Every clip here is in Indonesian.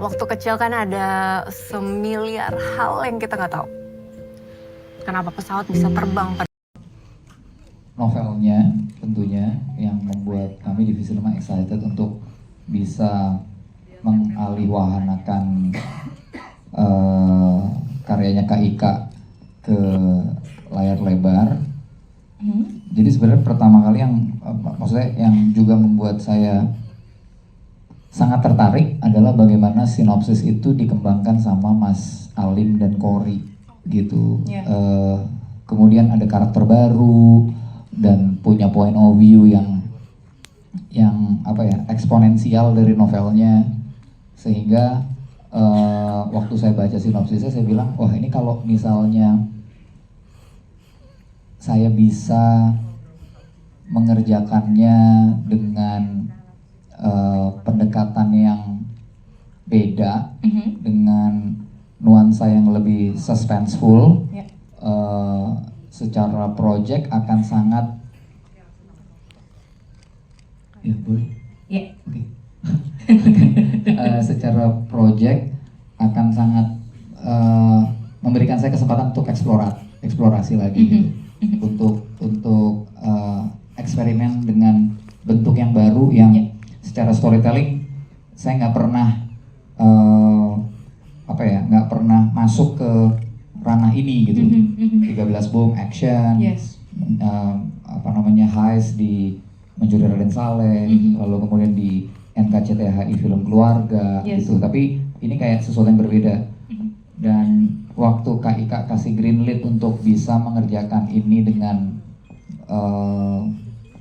Waktu kecil kan ada semiliar hal yang kita nggak tahu. Kenapa pesawat bisa terbang? Novelnya tentunya yang membuat kami Divisi 5 excited untuk bisa mengalihwahanakan karyanya Kak Ika ke layar lebar. Jadi sebenarnya pertama kali maksudnya yang juga membuat saya sangat tertarik adalah bagaimana sinopsis itu dikembangkan sama Mas Alim dan Kori gitu. Kemudian ada karakter baru dan punya point of view yang eksponensial dari novelnya, sehingga waktu saya baca sinopsisnya saya bilang, wah ini kalau misalnya saya bisa mengerjakannya dengan pendekatan yang beda, dengan nuansa yang lebih suspenseful, secara project akan sangat secara project akan sangat memberikan saya kesempatan untuk eksplorasi lagi gitu. Untuk eksperimen dengan bentuk yang baru yang secara storytelling saya nggak pernah masuk ke ranah ini gitu. 13 bom action, heist di Mencuri Raden Saleh, lalu kemudian di NKCTHI film keluarga gitu. Tapi ini kayak sesuatu yang berbeda. Dan waktu Kak Ika kasih green light untuk bisa mengerjakan ini dengan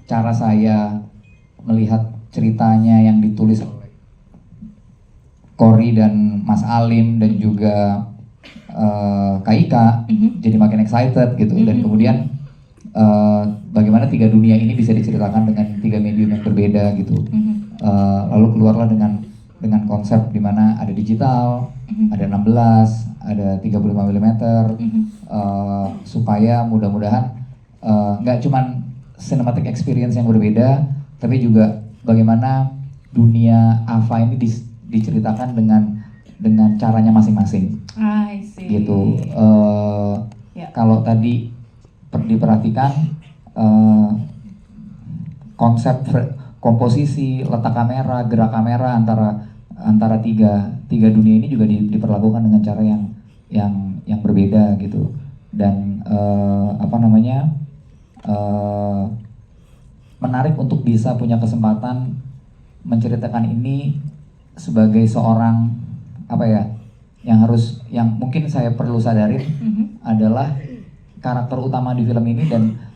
cara saya melihat ceritanya yang ditulis Kori dan Mas Alim dan juga Kak Ika, jadi makin excited gitu. Dan kemudian bagaimana 3 dunia ini bisa diceritakan dengan 3 medium yang berbeda gitu. Lalu keluarlah dengan konsep di mana ada digital, ada 16, ada 35 mm, supaya mudah-mudahan nggak cuman cinematic experience yang berbeda, tapi juga bagaimana dunia AVA ini diceritakan dengan caranya masing-masing. Gitu. Kalau tadi diperhatikan konsep komposisi, letak kamera, gerak kamera antara tiga dunia ini juga diperlakukan dengan cara yang berbeda gitu. Dan menarik untuk bisa punya kesempatan menceritakan ini sebagai seorang yang mungkin saya perlu sadarin adalah karakter utama di film ini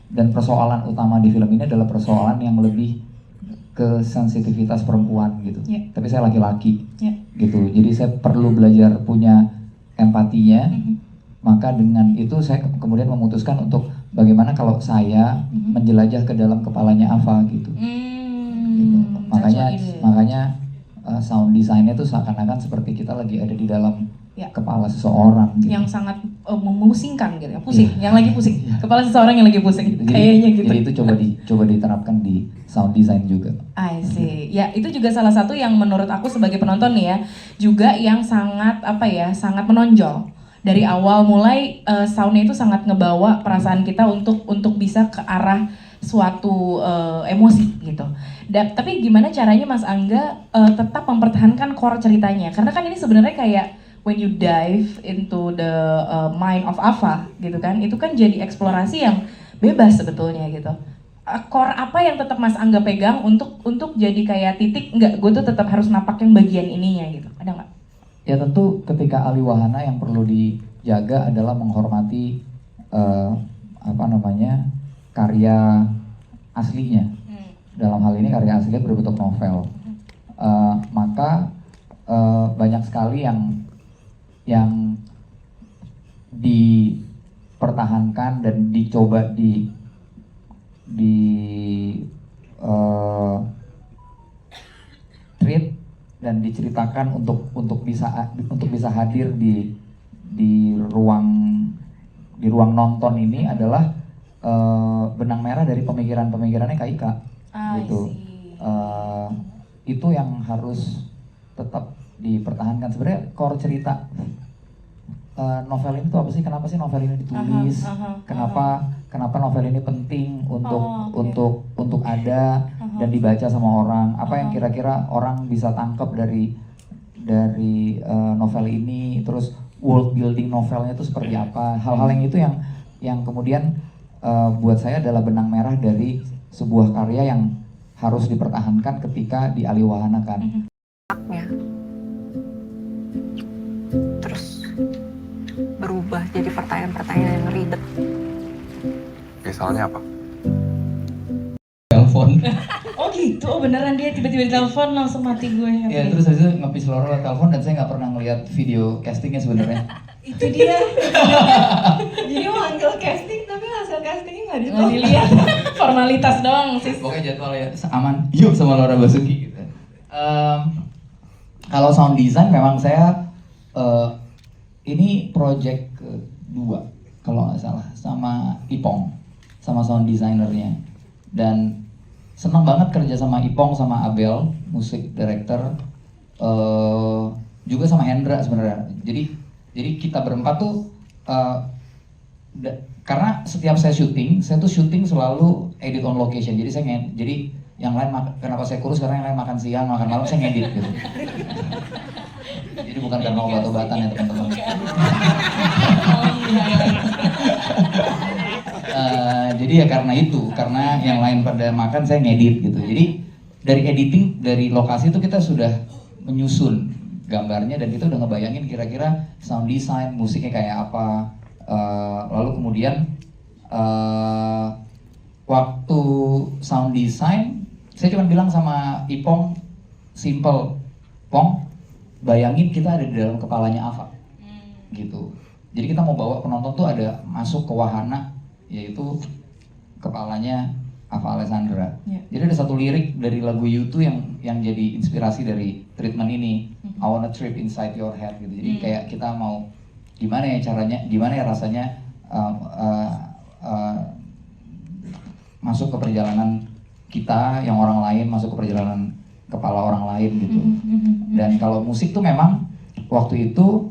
dan persoalan utama di film ini adalah persoalan yang lebih ke sensitivitas perempuan gitu. Tapi saya laki-laki gitu. Jadi saya perlu belajar punya empatinya. Maka dengan itu saya kemudian memutuskan untuk bagaimana kalau saya menjelajah ke dalam kepalanya Ava gitu. Gitu. Makanya sound design-nya tuh seakan-akan seperti kita lagi ada di dalam kepala seseorang gitu. Yang sangat memusingkan gitu ya, pusing, yang lagi pusing, kepala seseorang yang lagi pusing, kayaknya gitu. Jadi itu coba diterapkan di sound design juga. I see. Ya itu juga salah satu yang menurut aku sebagai penonton nih ya, juga yang sangat sangat menonjol. Dari awal mulai soundnya itu sangat ngebawa perasaan kita untuk bisa ke arah suatu emosi gitu. Tapi gimana caranya Mas Angga tetap mempertahankan core ceritanya? Karena kan ini sebenarnya kayak when you dive into the mind of Ava gitu kan, itu kan jadi eksplorasi yang bebas sebetulnya gitu. Core apa yang tetap Mas Angga pegang untuk jadi kayak titik enggak, gue tuh tetap harus napak yang bagian ininya gitu, ada nggak? Ya tentu ketika aliwahana yang perlu dijaga adalah menghormati karya aslinya. Dalam hal ini karya aslinya berbentuk novel. Maka banyak sekali yang dipertahankan dan dicoba treat dan diceritakan untuk bisa hadir di ruang nonton ini adalah benang merah dari pemikirannya Kak Ika gitu. Itu yang harus tetap dipertahankan. Sebenarnya core cerita novel ini tuh apa sih? Kenapa sih novel ini ditulis? Kenapa novel ini penting untuk ada dan dibaca sama orang? Apa yang kira-kira orang bisa tangkap dari novel ini? Terus world building novelnya itu seperti apa? Hal-hal yang itu yang kemudian buat saya adalah benang merah dari sebuah karya yang harus dipertahankan ketika dialihwahanakan. Terus berubah jadi pertanyaan-pertanyaan yang ribet. Misalnya apa? Telepon. Oh gitu, oh beneran dia tiba-tiba telepon langsung mati gue. Ya terus habis itu ngepis lewat telepon dan saya nggak pernah ngeliat video castingnya sebenarnya. Itu dia. Jadi manggil casting tapi hasil castingnya nggak Nggak dilihat. Formalitas doang sih. Pokoknya jadwalnya aman, yuk sama Laura Basuki gitu. Kalau sound design memang saya ini project kedua kalau nggak salah sama Ipong, sama sound designernya, dan senang banget kerja sama Ipong sama Abel, musik director, juga sama Hendra sebenarnya. Jadi kita berempat tuh karena setiap saya syuting selalu edit on location. Jadi yang lain kenapa saya kurus, karena yang lain makan siang, makan malam saya ngedit gitu. Jadi bukan karena obat-obatan ya teman-teman. Jadi ya karena itu, karena yang lain pada makan saya ngedit gitu. Jadi dari editing, dari lokasi itu kita sudah menyusun gambarnya dan kita udah ngebayangin kira-kira sound design, musiknya kayak apa. Lalu kemudian waktu sound design, saya cuma bilang sama Ipong, simple, Pong, bayangin kita ada di dalam kepalanya Ava, gitu. Jadi kita mau bawa penonton tuh ada masuk ke wahana, yaitu kepalanya Ava Alessandra. Jadi ada satu lirik dari lagu U2 yang jadi inspirasi dari treatment ini, I wanna trip inside your head gitu. Jadi kayak kita mau gimana ya rasanya masuk ke perjalanan kita yang orang lain, masuk ke perjalanan kepala orang lain gitu. Dan kalau musik tuh memang waktu itu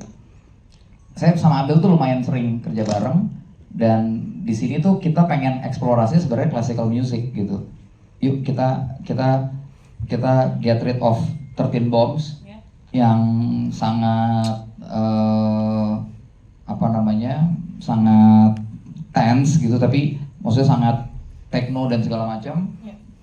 saya sama Abel tuh lumayan sering kerja bareng, dan di sini tuh kita pengen eksplorasi sebenarnya classical music gitu. Yuk kita get rid of 13 Bombs yang sangat sangat tense gitu, tapi maksudnya sangat techno dan segala macam.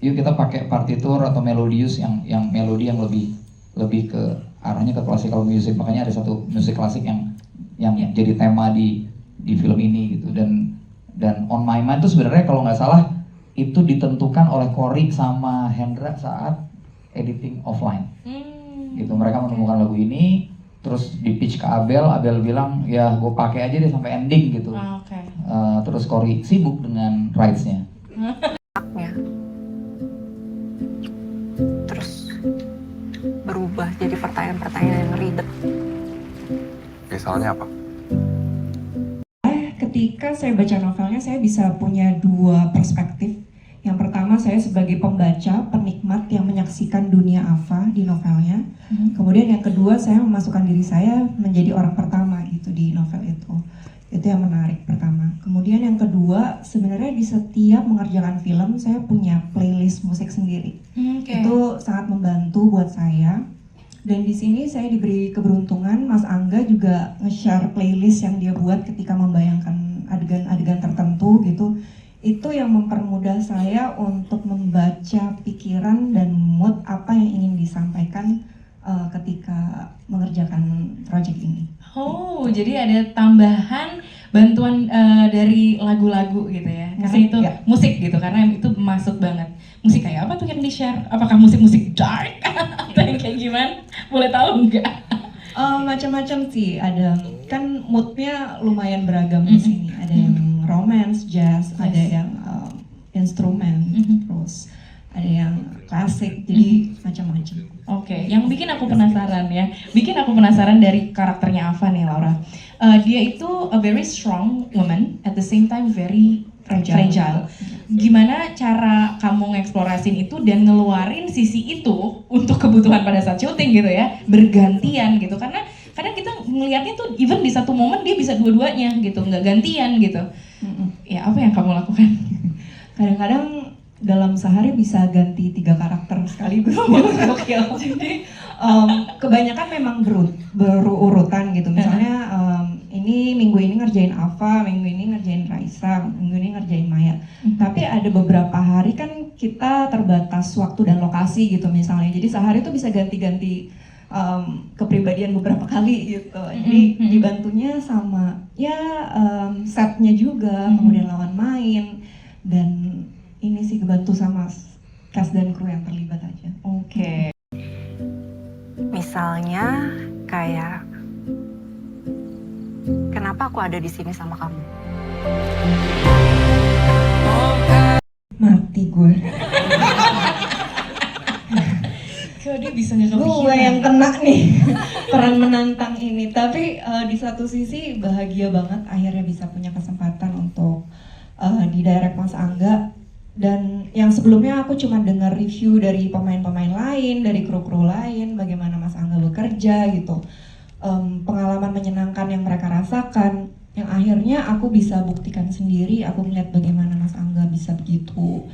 Yuk kita pakai partitur atau melodius yang melodi yang lebih ke arahnya ke classical music. Makanya ada satu musik klasik yang jadi tema di film ini gitu. Dan On My Mind itu sebenarnya kalau nggak salah itu ditentukan oleh Cory sama Hendra saat editing offline. Gitu, mereka menemukan lagu ini, terus di pitch ke Abel bilang ya gue pakai aja deh sampai ending gitu. Terus Cory sibuk dengan rights-nya. Terus berubah jadi pertanyaan-pertanyaan yang ribet. Misalnya apa? Ketika saya baca novelnya, saya bisa punya dua perspektif. Yang pertama, saya sebagai pembaca, penikmat yang menyaksikan dunia Ava di novelnya. Kemudian yang kedua, saya memasukkan diri saya menjadi orang pertama gitu di novel itu. Itu yang menarik pertama. Kemudian yang kedua, sebenarnya di setiap mengerjakan film, saya punya playlist musik sendiri. Itu sangat membantu buat saya. Dan di sini saya diberi keberuntungan, Mas Angga juga nge-share playlist yang dia buat ketika membayangkan adegan-adegan tertentu gitu. Itu yang mempermudah saya untuk membaca pikiran dan mood apa yang ingin disampaikan ketika mengerjakan proyek ini. Oh, jadi ada tambahan bantuan dari lagu-lagu gitu ya? Karena Musik, itu ya. musik gitu, karena itu masuk banget. Musik kayak apa tuh yang di-share? Apakah musik-musik dark? Atau yang kayak gimana? Boleh tahu nggak? Macam-macam sih, ada kan moodnya lumayan beragam di sini. Ada yang romance, jazz, ada yang instrumen, terus ada yang klasik, jadi macam-macam. Oke, yang bikin aku penasaran dari karakternya Ava nih, Laura. Dia itu a very strong woman, at the same time very Fragile. Gimana cara kamu ngeksplorasin itu dan ngeluarin sisi itu untuk kebutuhan pada saat syuting gitu ya, bergantian gitu, karena kadang kita ngelihatnya tuh even di satu momen dia bisa dua-duanya gitu, nggak gantian gitu. Ya apa yang kamu lakukan? Kadang-kadang dalam sehari bisa ganti 3 karakter sekaligus. Jadi kebanyakan memang berurutan gitu. Misalnya ini minggu ini ngerjain Ava, minggu ini ngerjain Raisa, minggu ini ngerjain Maya. Tapi ada beberapa hari kan kita terbatas waktu dan lokasi gitu misalnya. Jadi sehari itu bisa ganti-ganti kepribadian beberapa kali gitu. Jadi dibantunya sama ya setnya juga, kemudian lawan main, dan ini sih kebantu sama cast dan kru yang terlibat aja. Oke. Misalnya kayak, kenapa aku ada di sini sama kamu? Mati gue. Kok dia bisa nggak Gue kepikiran? yang kena nih peran menantang ini. Tapi di satu sisi bahagia banget akhirnya bisa punya kesempatan untuk didirect Mas Angga. Dan yang sebelumnya aku cuma dengar review dari pemain-pemain lain, dari kru-kru lain, bagaimana Mas Angga bekerja gitu. Pengalaman menyenangkan yang mereka rasakan, yang akhirnya aku bisa buktikan sendiri. Aku melihat bagaimana Mas Angga bisa begitu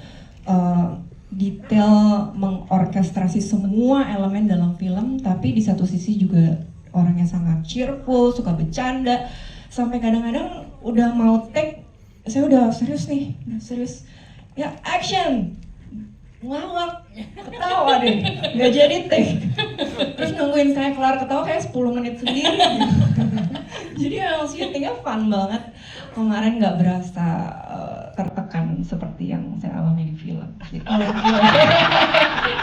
detail mengorkestrasi semua elemen dalam film, tapi di satu sisi juga orangnya sangat cheerful, suka bercanda, sampai kadang-kadang udah mau take, saya udah serius nih, ya action, ngawak, ketawa deh, nggak jadi take, terus nungguin saya kelar ketawa kayak 10 menit sendiri. Jadi emang syutingnya fun banget. Kemarin nggak berasa tertekan seperti yang saya alami di film. Gitu.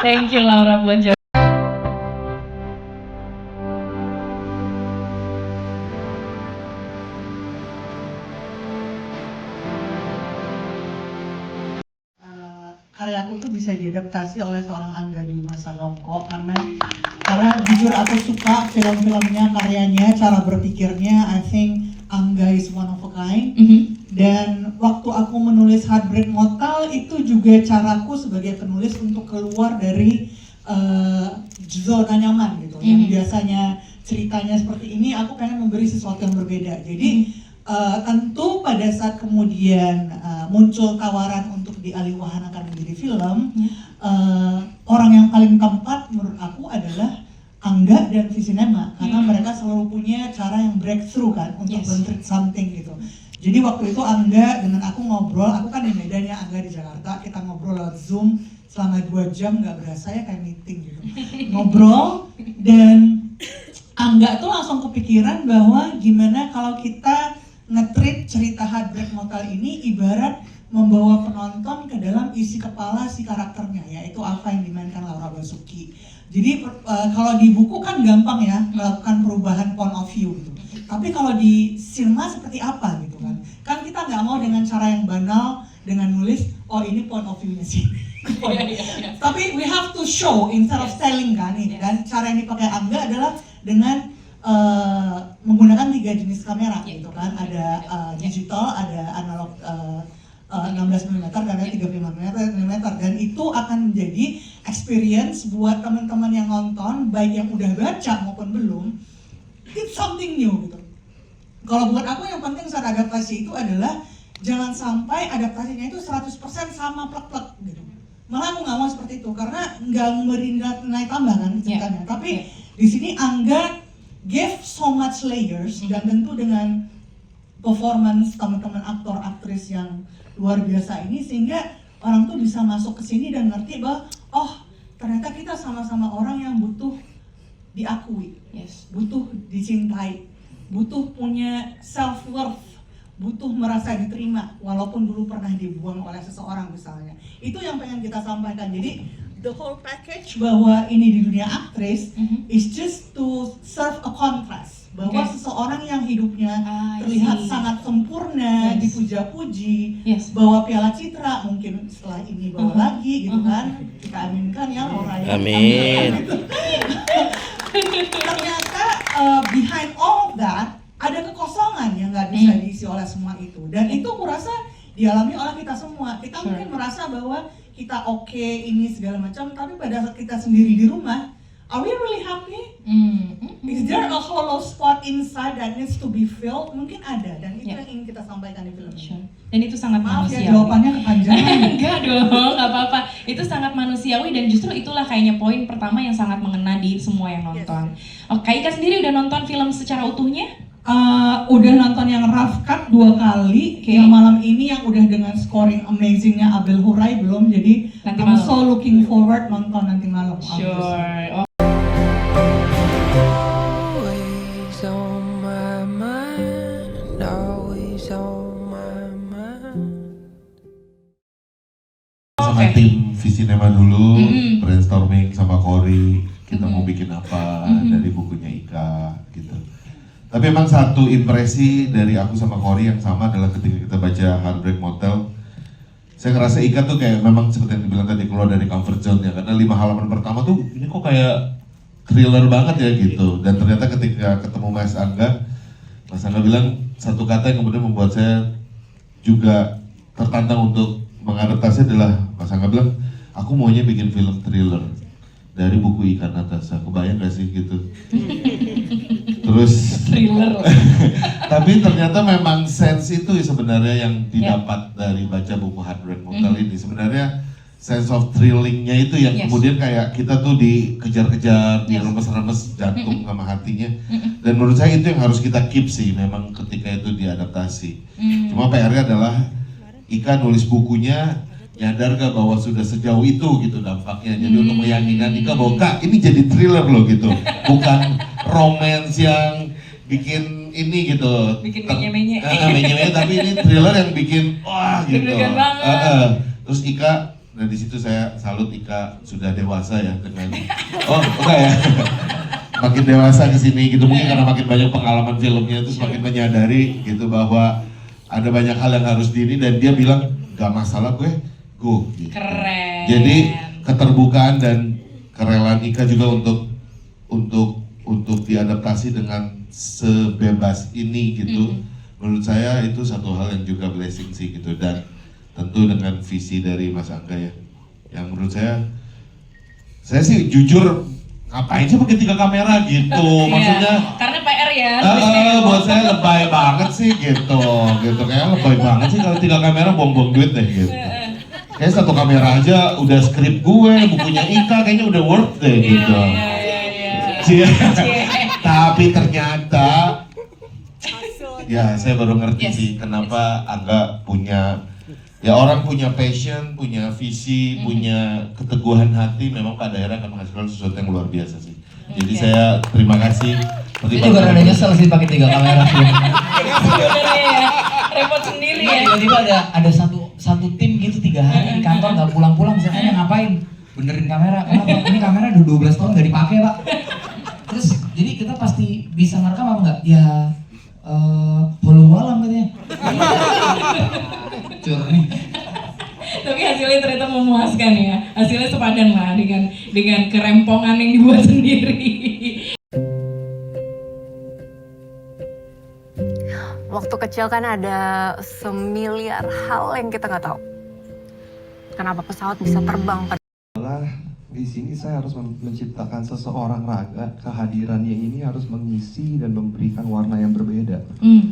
Thank you Laura buat jawab. Karyaku tuh bisa diadaptasi oleh seorang Angga di masa Longko karena jujur aku suka film-filmnya, karyanya, cara berpikirnya. I think Angga is one of a kind. Dan waktu aku menulis Heartbreak Motel itu juga caraku sebagai penulis untuk keluar dari zona nyaman gitu. Yang biasanya ceritanya seperti ini, aku pengen memberi sesuatu yang berbeda. Jadi tentu pada saat kemudian muncul tawaran untuk dialihwahanakan menjadi film, orang yang paling tepat menurut aku adalah Angga dan Visinema, karena mereka selalu punya cara yang breakthrough kan untuk men-treat something gitu. Jadi waktu itu Angga dengan aku ngobrol, aku kan di Medan ya, Angga di Jakarta, kita ngobrol lewat Zoom selama 2 jam, nggak berasa ya kayak meeting gitu. Ngobrol, dan Angga tuh langsung kepikiran bahwa gimana kalau kita nge-treat cerita Heartbreak Motel ini ibarat membawa penonton ke dalam isi kepala si karakternya, yaitu Ava yang dimainkan Laura Basuki. Jadi kalau di buku kan gampang ya melakukan perubahan point of view gitu. Tapi kalau di sinema seperti apa gitu kan? Kan kita nggak mau dengan cara yang banal dengan nulis, oh ini point of view-nya sih. Tapi we have to show instead of telling kan nih. Dan cara yang dipakai Angga adalah dengan menggunakan 3 jenis kamera gitu kan. Ada digital, ada analog 16mm dan ada 35mm, dan itu akan menjadi experience buat teman-teman yang nonton, baik yang udah baca maupun belum. It's something new gitu. Kalau buat aku yang penting saat adaptasi itu adalah jangan sampai adaptasinya itu 100% sama plek-plek gitu. Malah aku nggak mau seperti itu karena nggak memberi nilai tambah kan ceritanya. Tapi di sini Angga give so much layers, dan tentu dengan performance teman-teman aktor aktris yang luar biasa ini, sehingga orang tuh bisa masuk ke sini dan ngerti bahwa oh ternyata kita sama-sama orang yang butuh diakui, butuh dicintai, butuh punya self worth, butuh merasa diterima walaupun dulu pernah dibuang oleh seseorang misalnya. Itu yang pengen kita sampaikan. Jadi the whole package bahwa ini di dunia aktris is just to serve a contrast, bahwa seseorang yang hidupnya terlihat sangat sempurna, dipuja-puji, bawa piala citra, mungkin setelah ini bawa lagi gitu kan, kita aminkan ya Laura. Amin. Ternyata behind all of that ada kekosongan yang nggak bisa diisi oleh semua itu, dan itu kurasa dialami oleh kita semua. Kita mungkin merasa bahwa kita oke, ini segala macam, tapi pada saat kita sendiri di rumah, are we really happy? Is there a hollow spot inside that needs to be filled? Mungkin ada, dan itu yang ingin kita sampaikan di film ini. Dan itu sangat Maaf manusiawi. ya jawabannya kepanjangan. Enggak dong, nggak apa-apa. Itu sangat manusiawi dan justru itulah kayaknya poin pertama yang sangat mengena di semua yang nonton. Oke, Ika sendiri udah nonton film secara utuhnya? Udah nonton yang rough cut 2 kali, yang malam ini yang udah dengan scoring amazingnya Abel Huray belum, jadi Nanti I'm malam. so looking forward nonton nanti malam. Sure. Always on my mind, always on my mind. Sama Oke. tim Visinema dulu, Mm-mm. brainstorming sama Cory, kita mau Mm-mm. bikin apa Mm-mm. dari bukunya Ika gitu. Tapi emang satu impresi dari aku sama Cory yang sama adalah ketika kita baca Heartbreak Motel, saya ngerasa Ika tuh kayak memang seperti yang dibilang tadi, keluar dari comfort zone ya, karena 5 halaman pertama tuh ini kok kayak thriller banget ya gitu. Dan ternyata ketika ketemu Mas Angga bilang satu kata yang kemudian membuat saya juga tertantang untuk mengadaptasi adalah Mas Angga bilang, aku maunya bikin film thriller dari buku Ika Natasha. Kebayang gak sih gitu? Terus Thriller. tapi ternyata memang sense itu sebenarnya yang didapat dari baca buku Heartbreak Motel ini. Sebenarnya sense of thrillingnya itu yang Yes. kemudian kayak kita tuh dikejar-kejar, Yes. diremes-remes jantung sama hatinya. Dan menurut saya itu yang harus kita keep sih, memang ketika itu diadaptasi. Cuma PR-nya adalah Ika nulis bukunya nyadar gak bahwa sudah sejauh itu gitu dampaknya. Jadi untuk meyakinkan Ika bahwa Kak ini jadi thriller loh gitu, bukan romance yang bikin ini gitu. Bikin menye-menye. Menye-menye, tapi ini thriller yang bikin wah gitu. Deg-degan banget. Terus Ika, nah di situ saya salut Ika sudah dewasa ya dengan enggak ya. Makin dewasa di sini gitu, mungkin karena makin banyak pengalaman filmnya terus makin menyadari gitu bahwa ada banyak hal yang harus diri, dan dia bilang gak masalah gue go gitu. Keren. Jadi keterbukaan dan kerelaan Ika juga untuk diadaptasi dengan sebebas ini gitu. Menurut saya itu satu hal yang juga blessing sih gitu, dan tentu dengan visi dari Mas Angga ya, yang menurut saya sih jujur ngapain sih pakai 3 kamera gitu, maksudnya Iya, karena PR ya. buat saya lebay banget sih gitu kayak lebay banget sih kalau 3 kamera buang-buang duit deh gitu. Kayak 1 kamera aja udah skrip gue, bukunya Ika kayaknya udah worth deh gitu. Cie. Tapi ternyata ya saya baru ngerti Yes. sih kenapa Angga punya, ya orang punya passion, punya visi, punya keteguhan hati, memang pada akhirnya akan menghasilkan sesuatu yang luar biasa sih. Jadi Oke. saya terima kasih. Saya juga rada nyesel sih pakai 3 kamera sih. Sebenarnya ya, repot sendiri ya. Tiba-tiba ada satu tim gitu 3 hari di kantor nggak pulang-pulang, misalnya ngapain? Benerin kamera, kenapa? Ini kamera udah 12 tahun nggak dipakai pak. Terus jadi kita pasti bisa ngerekam apa nggak? Ya hollow malam katanya. Curni. Tapi hasilnya ternyata memuaskan ya. Hasilnya sepadan lah dengan kerempongan yang dibuat sendiri. Waktu kecil kan ada semiliar hal yang kita nggak tahu. Kenapa pesawat bisa terbang? Di sini saya harus menciptakan seseorang raga, kehadirannya ini harus mengisi dan memberikan warna yang berbeda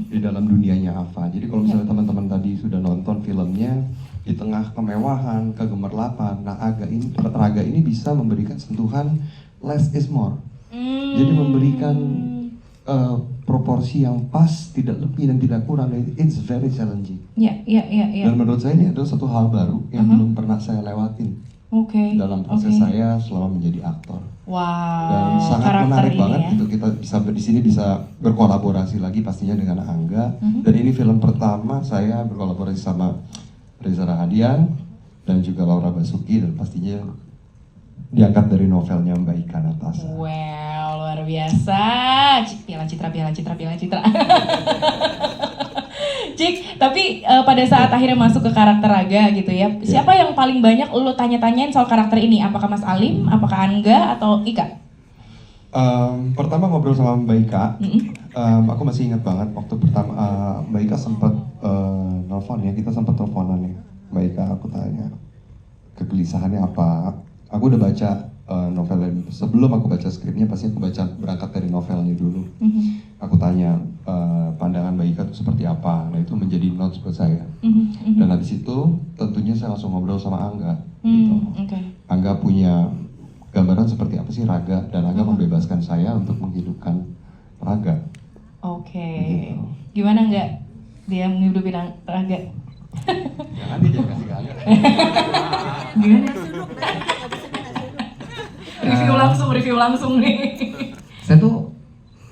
di dalam dunianya Ava. Jadi kalau misalnya teman-teman tadi sudah nonton filmnya, di tengah kemewahan, kegemerlapan, nah raga ini bisa memberikan sentuhan less is more. Jadi memberikan proporsi yang pas, tidak lebih dan tidak kurang. It's very challenging. Ya. Dan menurut saya ini adalah satu hal baru yang belum pernah saya lewatin Oke. dalam proses saya selama menjadi aktor. Wow. Dan sangat karakter menarik ini banget ya. untuk kita bisa di sini bisa berkolaborasi lagi pastinya dengan Angga. Dan ini film pertama saya berkolaborasi sama Reza Rahadian dan juga Laura Basuki, dan pastinya diangkat dari novelnya Mbak Ika Natasha. Wow, luar biasa. Piala Citra. Cik, tapi pada saat akhirnya masuk ke karakter Raga gitu ya, siapa yang paling banyak lo tanya-tanyain soal karakter ini? Apakah Mas Alim, apakah Angga, atau Ika? Pertama ngobrol sama Mbak Ika, aku masih ingat banget waktu pertama Mbak Ika sempat nelfon ya, kita sempat teleponan ya. Baik Kak, aku tanya kegelisahannya apa. Aku udah baca novelnya, sebelum aku baca skripnya pasti aku baca berangkat dari novelnya dulu. Aku tanya pandangan Mbak Ika itu seperti apa. Nah itu menjadi notes buat saya. Dan habis itu tentunya saya langsung ngobrol sama Angga gitu. Angga punya gambaran seperti apa sih Raga, dan Angga membebaskan saya untuk menghidupkan Raga. Oke. Gimana nggak dia menghidupin Raga? Jangan dia jangan kasih ke Angga. Gimana? Review langsung nih. Saya tuh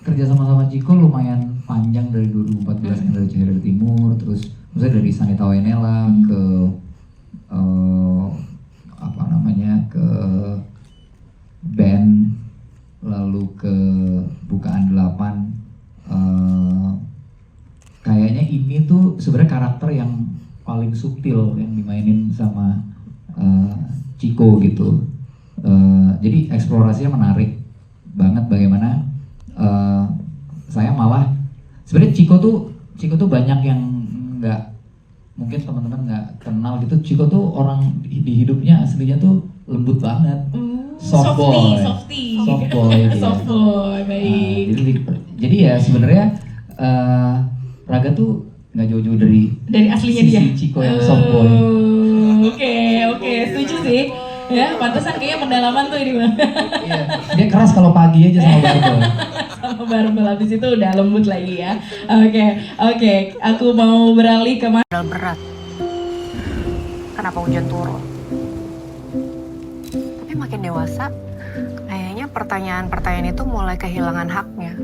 kerja sama Ciko lumayan panjang dari 2014 yang dari Cahaya dari Timur, terus maksudnya dari Sanita Wenela ke ke band, lalu ke Bukaan 8. Kayaknya ini tuh sebenarnya karakter yang paling subtil yang dimainin sama Ciko gitu. Jadi eksplorasinya menarik banget, bagaimana saya malah sebenarnya Ciko tuh banyak yang nggak, mungkin teman-teman nggak kenal gitu. Ciko tuh orang di hidupnya aslinya tuh lembut banget, soft boy, dia. Soft boy, baik. Jadi ya sebenarnya Raga tuh nggak jauh-jauh dari aslinya sisi dia. Ciko yang soft boy. Oke, setuju sih. Ya, pantesan kayaknya pendalaman tuh ini Bang. Iya, dia keras kalau pagi aja sama Barbel. Sama Barbel, habis itu udah lembut lagi ya. Oke, aku mau beralih ke Modal berat. Kenapa hujan turun? Tapi makin dewasa, kayaknya pertanyaan-pertanyaan itu mulai kehilangan haknya.